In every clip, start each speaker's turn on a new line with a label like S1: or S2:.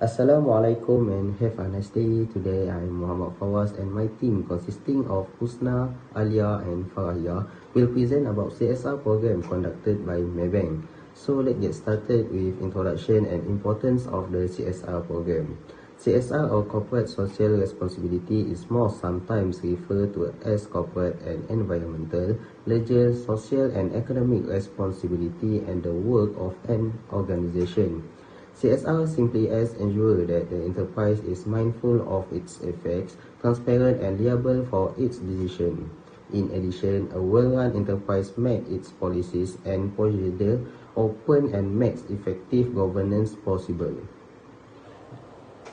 S1: Assalamualaikum and have a nice day. Today I'm Muhammad Fawaz and my team consisting of Husna, Alia and Farahia will present about CSR program conducted by MAYBANK. So let's get started with introduction and importance of the CSR program. CSR or Corporate Social Responsibility is more sometimes referred to as corporate and environmental, legal, social and economic responsibility and the work of an organization. CSR simply as ensure that the enterprise is mindful of its effects, transparent and liable for its decision. In addition, a well-run enterprise makes its policies and procedures open and makes effective governance possible.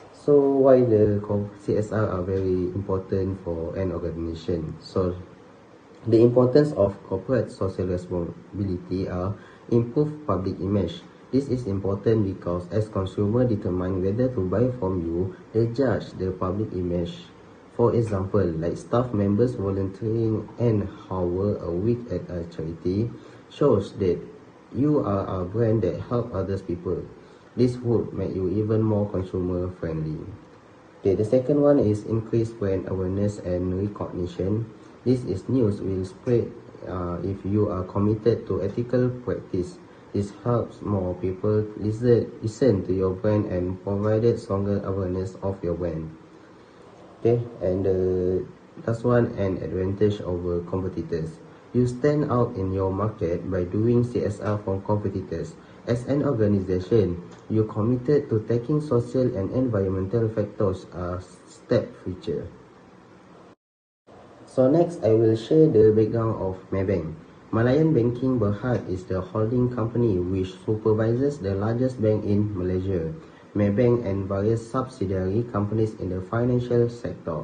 S1: So why the CSR are very important for an organization? So the importance of corporate social responsibility are improve public image. This is important because as consumers determine whether to buy from you, they judge the public image. For example, like staff members volunteering an hour a week at a charity shows that you are a brand that help others people. This would make you even more consumer friendly. Okay, the second one is increased brand awareness and recognition. This is news will spread if you are committed to ethical practice. This helps more people listen to your brand and provided stronger awareness of your brand. Okay, and the last one, an advantage over competitors. You stand out in your market by doing CSR from competitors. As an organization, you committed to taking social and environmental factors a step future. So next, I will share the background of MAYBANK. Malayan Banking Berhad is the holding company which supervises the largest bank in Malaysia, MAYBANK and various subsidiary companies in the financial sector.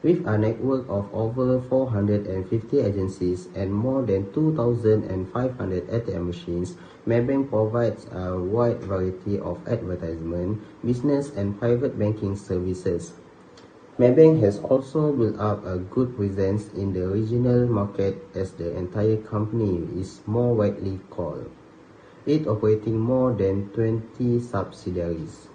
S1: With a network of over 450 agencies and more than 2,500 ATM machines, MAYBANK provides a wide variety of advertisement, business and private banking services. MAYBANK has also built up a good presence in the regional market as the entire company is more widely called. It operating more than 20 subsidiaries.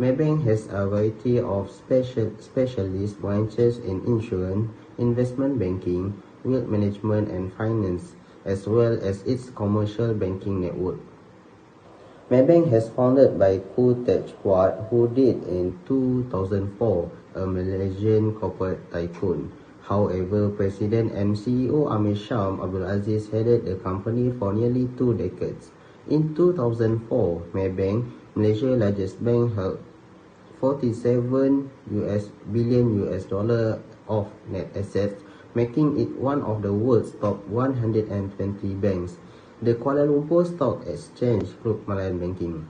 S1: MAYBANK has a variety of specialist branches in insurance, investment banking, wealth management and finance, as well as its commercial banking network. MAYBANK has founded by Khoo Tech Puat, who did in 2004, a Malaysian corporate tycoon. However, President and CEO Amir Sham Abdul Aziz headed the company for nearly 2 decades. In 2004, MAYBANK, Malaysia's largest bank, held $47 billion of net assets, making it one of the world's top 120 banks. The Kuala Lumpur Stock Exchange Group Malayan Banking.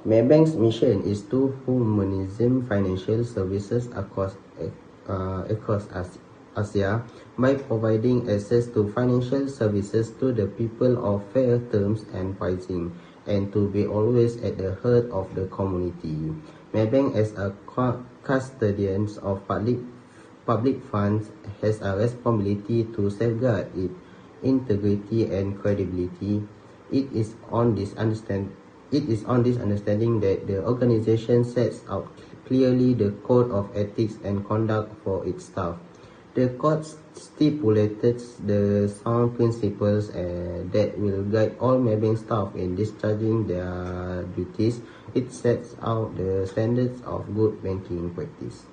S1: MAYBANK's mission is to humanize financial services across Asia by providing access to financial services to the people of fair terms and pricing, and to be always at the heart of the community. MAYBANK as a custodian of public funds has a responsibility to safeguard its integrity and credibility. It is on this understanding that the organization sets out clearly the code of ethics and conduct for its staff. The code stipulates the sound principles that will guide all MAYBANK staff in discharging their duties. It sets out the standards of good banking practice.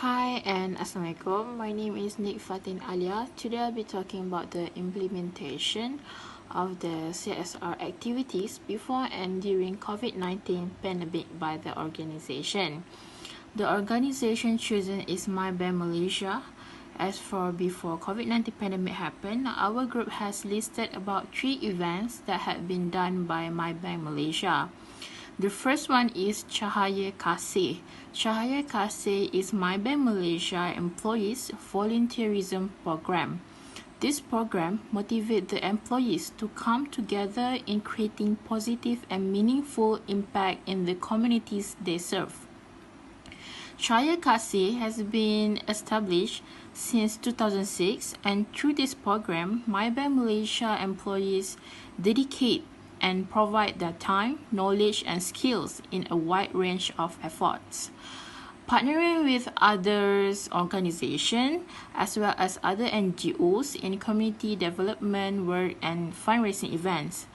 S2: Hi and Assalamualaikum. My name is Nik Fatin Alia. Today I'll be talking about the implementation of the CSR activities before and during COVID-19 pandemic by the organization. The organization chosen is MAYBANK Malaysia. As for before COVID-19 pandemic happened, our group has listed about 3 events that had been done by MAYBANK Malaysia. The first one is Cahaya Kasih. Cahaya Kasih is MAYBANK Malaysia employees volunteerism program. This program motivates the employees to come together in creating positive and meaningful impact in the communities they serve. Cahaya Kasih has been established since 2006, and through this program, MAYBANK Malaysia employees dedicate and provide their time, knowledge, and skills in a wide range of efforts. Partnering with others organizations as well as other NGOs in community development work and fundraising events.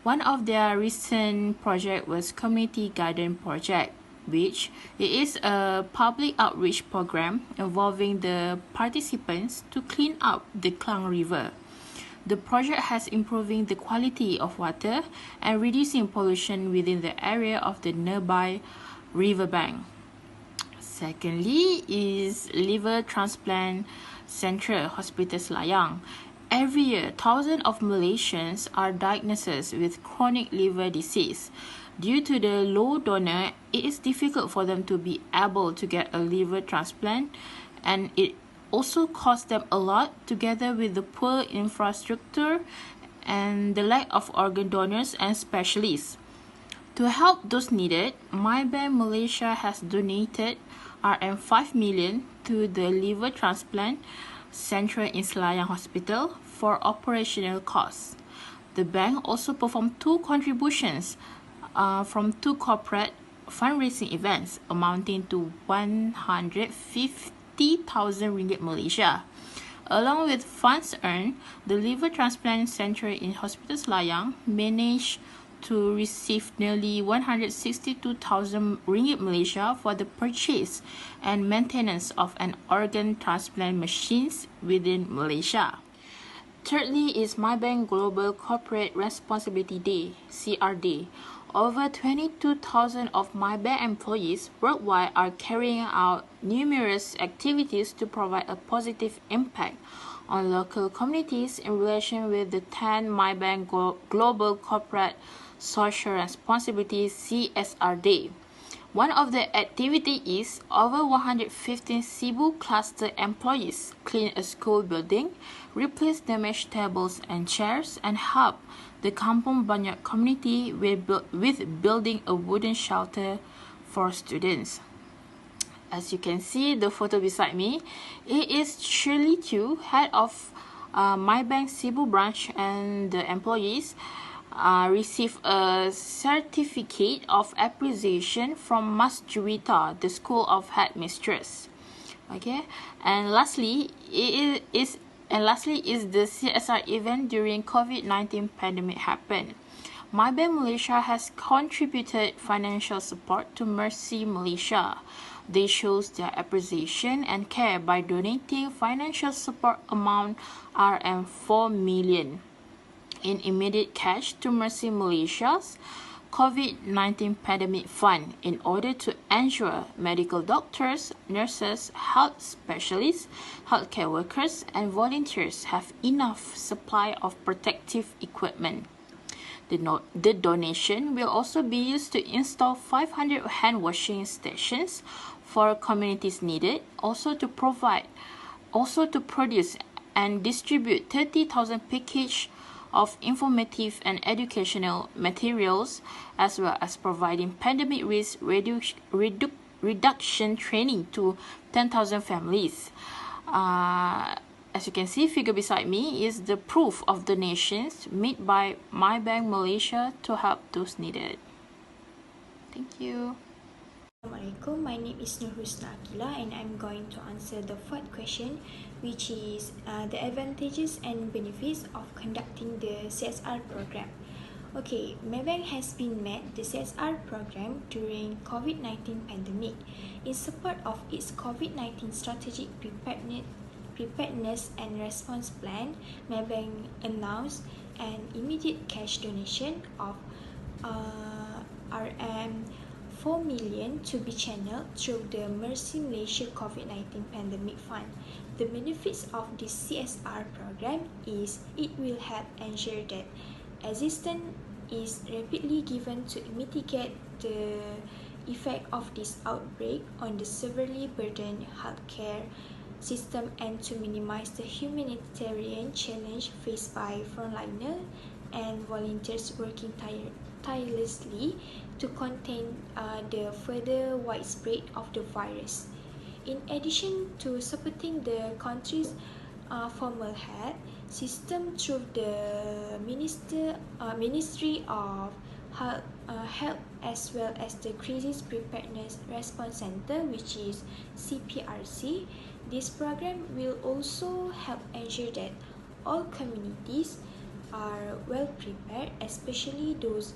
S2: One of their recent projects was Community Garden Project, which it is a public outreach program involving the participants to clean up the Klang River. The project has improving the quality of water and reducing pollution within the area of the nearby riverbank. Secondly is Liver Transplant Central Hospital Selayang. Every year, thousands of Malaysians are diagnosed with chronic liver disease. Due to the low donor, it is difficult for them to be able to get a liver transplant, and it also costs them a lot together with the poor infrastructure and the lack of organ donors and specialists. To help those needed, MAYBANK Malaysia has donated RM5 million to the liver transplant Central in Selayang Hospital for operational costs. The bank also performed 2 contributions from 2 corporate fundraising events amounting to 150,000 ringgit Malaysia. Along with funds earned, the Liver Transplant Centre in Hospital Selayang managed to receive nearly 162,000 ringgit Malaysia for the purchase and maintenance of an organ transplant machines within Malaysia. Thirdly is MAYBANK Global Corporate Responsibility Day, CRD. Over 22,000 of MAYBANK employees worldwide are carrying out numerous activities to provide a positive impact on local communities in relation with the 10 MAYBANK Global Corporate Social Responsibility CSR Day. One of the activities is over 115 Cebu cluster employees clean a school building, replace damaged tables and chairs, and help the Kampung Banyak community with building a wooden shelter for students. As you can see, the photo beside me, it is Shirley Chu, head of MAYBANK Cebu branch, and the employees receive a certificate of appreciation from Mas Juwita, the School of Headmistress. Okay, and lastly is the CSR event during COVID-19 pandemic happened. MAYBANK Malaysia has contributed financial support to Mercy Malaysia. They shows their appreciation and care by donating financial support amount RM4 million in immediate cash to Mercy Malaysia's COVID-19 pandemic fund in order to ensure medical doctors, nurses, health specialists, healthcare workers, and volunteers have enough supply of protective equipment. The donation will also be used to install 500 hand washing stations for communities needed, also to produce and distribute 30,000 packages of informative and educational materials, as well as providing pandemic risk reduction training to 10,000 families. As you can see, figure beside me is the proof of donations made by MAYBANK Malaysia to help those needed. Thank you.
S3: Assalamualaikum, my name is Nurhusna Akila and I'm going to answer the fourth question, which is the advantages and benefits of conducting the CSR program. Okay, MAYBANK has been met the CSR program during COVID-19 pandemic. In support of its COVID-19 strategic preparedness and response plan, MAYBANK announced an immediate cash donation of RM4 million to be channeled through the Mercy Malaysia COVID-19 Pandemic Fund. The benefits of this CSR program is it will help ensure that assistance is rapidly given to mitigate the effect of this outbreak on the severely burdened healthcare system and to minimize the humanitarian challenge faced by frontliners and volunteers working tirelessly to contain the further widespread of the virus. In addition to supporting the country's formal health, system through the Ministry of Health as well as the Crisis Preparedness Response Center, which is CPRC. This program will also help ensure that all communities are well prepared, especially those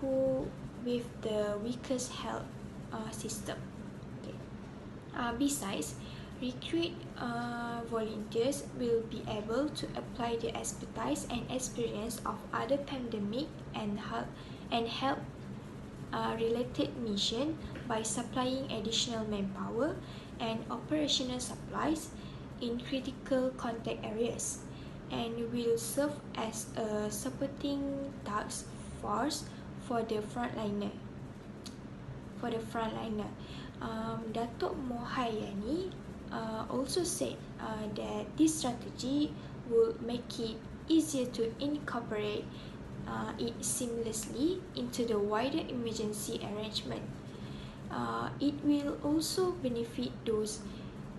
S3: who with the weakest health system. Okay. Besides, recruit volunteers will be able to apply the expertise and experience of other pandemic and health related mission by supplying additional manpower and operational supplies in critical contact areas, and will serve as a supporting task force for the frontliner. Datuk Mohayani also said that this strategy will make it easier to incorporate it seamlessly into the wider emergency arrangement. It will also benefit those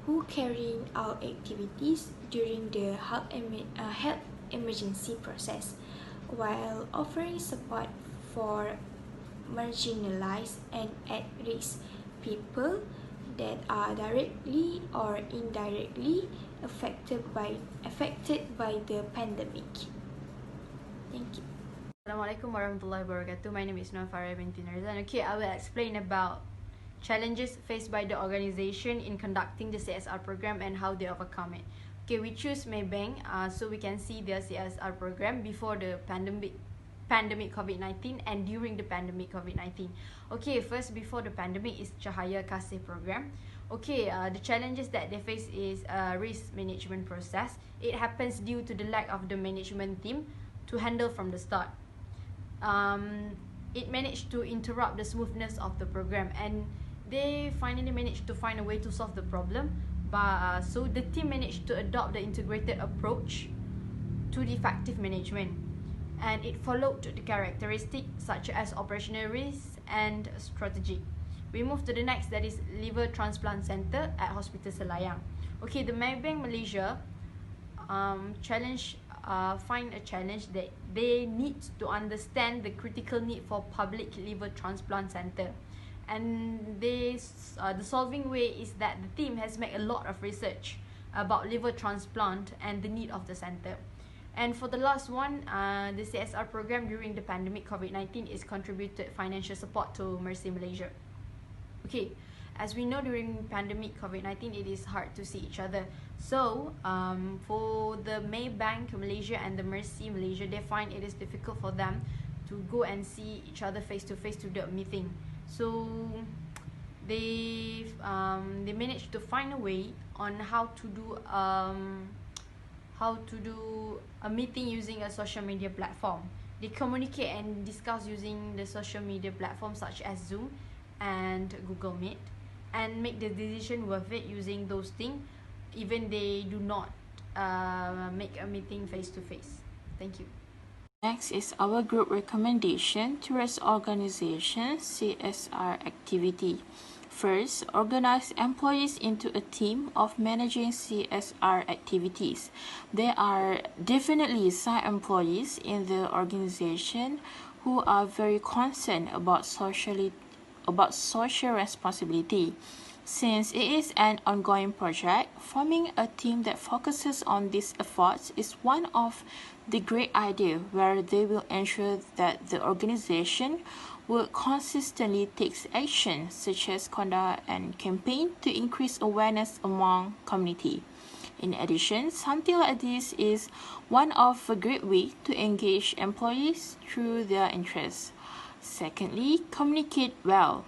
S3: who carrying out activities during the health emergency process, while offering support for marginalized and at-risk people that are directly or indirectly affected by the pandemic. Thank you.
S4: Assalamualaikum warahmatullahi wabarakatuh. My name is Faria binti Narzan. Okay, I will explain about challenges faced by the organization in conducting the CSR program and how they overcome it. Okay, we choose MAYBANK so we can see their CSR program before the pandemic COVID-19 and during the pandemic COVID-19. Okay, first before the pandemic is Cahaya Kasih program. Okay, the challenges that they face is risk management process. It happens due to the lack of the management team to handle from the start. It managed to interrupt the smoothness of the program, and they finally managed to find a way to solve the problem. So the team managed to adopt the integrated approach to the effective management, and it followed the characteristics such as operational risk and strategy. We move to the next, that is liver transplant center at Hospital Selayang. Okay, the MAYBANK Malaysia find a challenge that they need to understand the critical need for public liver transplant center, and the solving way is that the team has made a lot of research about liver transplant and the need of the center. And for the last one, the CSR program during the pandemic COVID-19 is contributed financial support to Mercy Malaysia. Okay, as we know, during pandemic COVID-19, it is hard to see each other. So, for the MAYBANK Malaysia and the Mercy Malaysia, they find it is difficult for them to go and see each other face to face to the meeting. So, they managed to find a way on how to do a meeting using a social media platform. They communicate and discuss using the social media platforms such as Zoom and Google Meet, and make the decision worth it using those things, even they do not make a meeting face to face. Thank you.
S2: Next is our group recommendation towards organization CSR activity. First, organize employees into a team of managing CSR activities. There are definitely some employees in the organization who are very concerned about social responsibility. Since it is an ongoing project, forming a team that focuses on these efforts is one of the great ideas where they will ensure that the organization will consistently take action such as conduct and campaign to increase awareness among community. In addition, something like this is one of a great way to engage employees through their interests. Secondly, communicate well.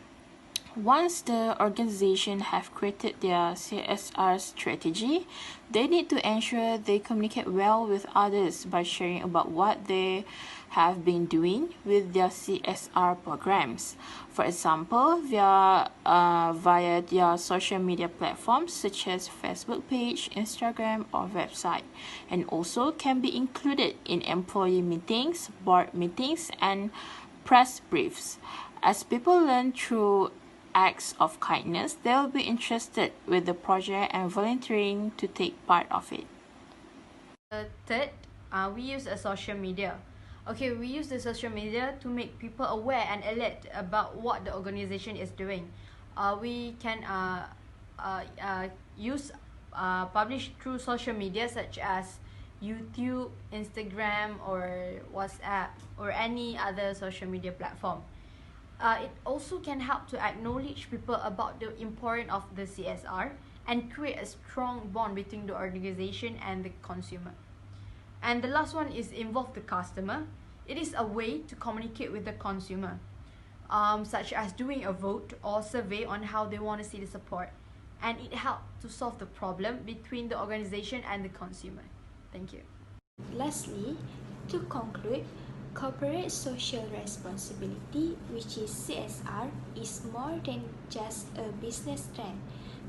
S2: Once the organization have created their CSR strategy, they need to ensure they communicate well with others by sharing about what they have been doing with their CSR programs. For example, via their social media platforms such as Facebook page, Instagram, or website, and also can be included in employee meetings, board meetings, and press briefs. As people learn through acts of kindness, they will be interested with the project and volunteering to take part of it.
S4: Third, we use a social media. Okay, we use the social media to make people aware and alert about what the organization is doing. We can use publish through social media such as YouTube, Instagram, or WhatsApp, or any other social media platform. It also can help to acknowledge people about the importance of the CSR and create a strong bond between the organization and the consumer. And the last one is involve the customer. It is a way to communicate with the consumer, such as doing a vote or survey on how they want to see the support. And it helps to solve the problem between the organization and the consumer. Thank you.
S3: Lastly, to conclude, corporate social responsibility, which is CSR, is more than just a business trend.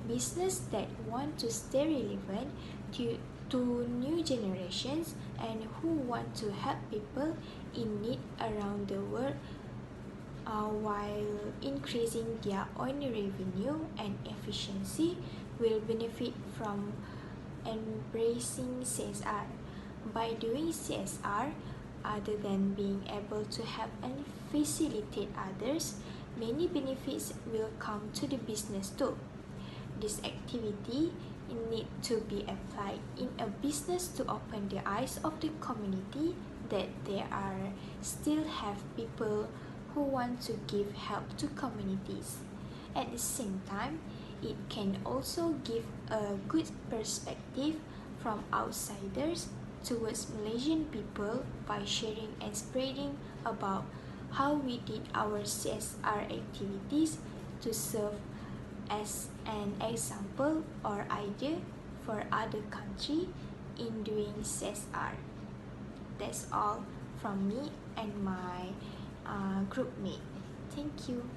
S3: Business that want to stay relevant to new generations and who want to help people in need around the world while increasing their own revenue and efficiency will benefit from embracing CSR. By doing CSR, other than being able to help and facilitate others, many benefits will come to the business too. This activity need to be applied in a business to open the eyes of the community that there are still have people who want to give help to communities. At the same time, it can also give a good perspective from outsiders towards Malaysian people by sharing and spreading about how we did our CSR activities to serve as an example or idea for other countries in doing CSR. That's all from me and my group mate. Thank you.